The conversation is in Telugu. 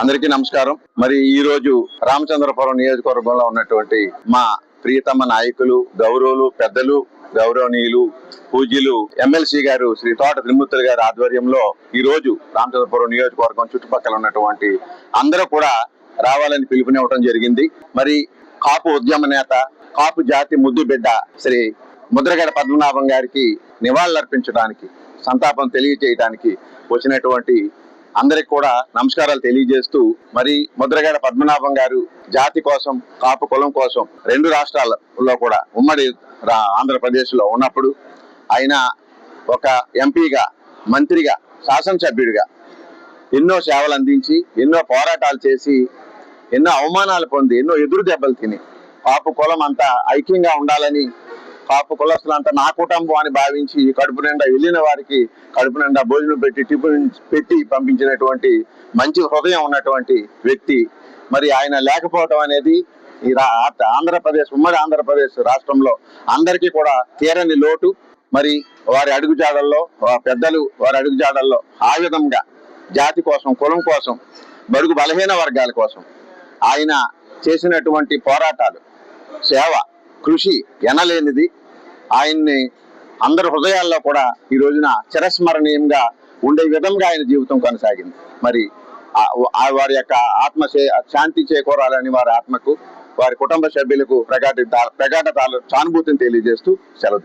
అందరికీ నమస్కారం. మరి ఈ రోజు రామచంద్రపురం నియోజకవర్గంలో ఉన్నటువంటి మా ప్రియతమ నాయకులు, గౌరవులు, పెద్దలు, గౌరవనీయులు, పూజ్యులు ఎమ్మెల్సీ గారు శ్రీ తోట త్రిమూర్తులు గారి ఆధ్వర్యంలో ఈ రోజు రామచంద్రపురం నియోజకవర్గం చుట్టుపక్కల ఉన్నటువంటి అందరూ కూడా రావాలని పిలుపునివ్వడం జరిగింది. మరి కాపు ఉద్యమ నేత, కాపు జాతి ముద్దు బిడ్డ శ్రీ ముద్రగడ పద్మనాభం గారికి నివాళులర్పించడానికి, సంతాపం తెలియజేయడానికి వచ్చినటువంటి అందరికి కూడా నమస్కారాలు తెలియజేస్తూ, మరి ముద్రగడ పద్మనాభం గారు జాతి కోసం, కాపు కులం కోసం రెండు రాష్ట్రాలలో కూడా ఉమ్మడి ఆంధ్రప్రదేశ్ లో ఉన్నప్పుడు ఆయన ఒక ఎంపీగా, మంత్రిగా, శాసనసభ్యుడిగా ఎన్నో సేవలు అందించి, ఎన్నో పోరాటాలు చేసి, ఎన్నో అవమానాలు పొంది, ఎన్నో ఎదురు దెబ్బలు తిని కాపు కులం అంతా ఐక్యంగా ఉండాలని, కాపు కులస్తులంతా నా కుటుంబం అని భావించి కడుపు నిండా వెళ్ళిన వారికి కడుపు నిండా భోజనం పెట్టి, టిఫిన్ పెట్టి పంపించినటువంటి మంచి హృదయం ఉన్నటువంటి వ్యక్తి. మరి ఆయన లేకపోవడం అనేది ఈ ఆంధ్రప్రదేశ్, ఉమ్మడి ఆంధ్రప్రదేశ్ రాష్ట్రంలో అందరికీ కూడా తీరని లోటు. మరి వారి అడుగుజాడల్లో, పెద్దలు వారి అడుగుజాడల్లో ఆ విధంగా జాతి కోసం, కులం కోసం, బడుగు బలహీన వర్గాల కోసం ఆయన చేసినటువంటి పోరాటాలు, సేవ, కృషి ఎనలేనిది. ఆయన్ని అందరి హృదయాల్లో కూడా ఈ రోజున చిరస్మరణీయంగా ఉండే విధంగా ఆయన జీవితం కొనసాగింది. మరి వారి యొక్క ఆత్మ శాంతి చేకూరాలని వారి ఆత్మకు, వారి కుటుంబ సభ్యులకు ప్రగాఢ సానుభూతిని తెలియజేస్తూ సెలవు.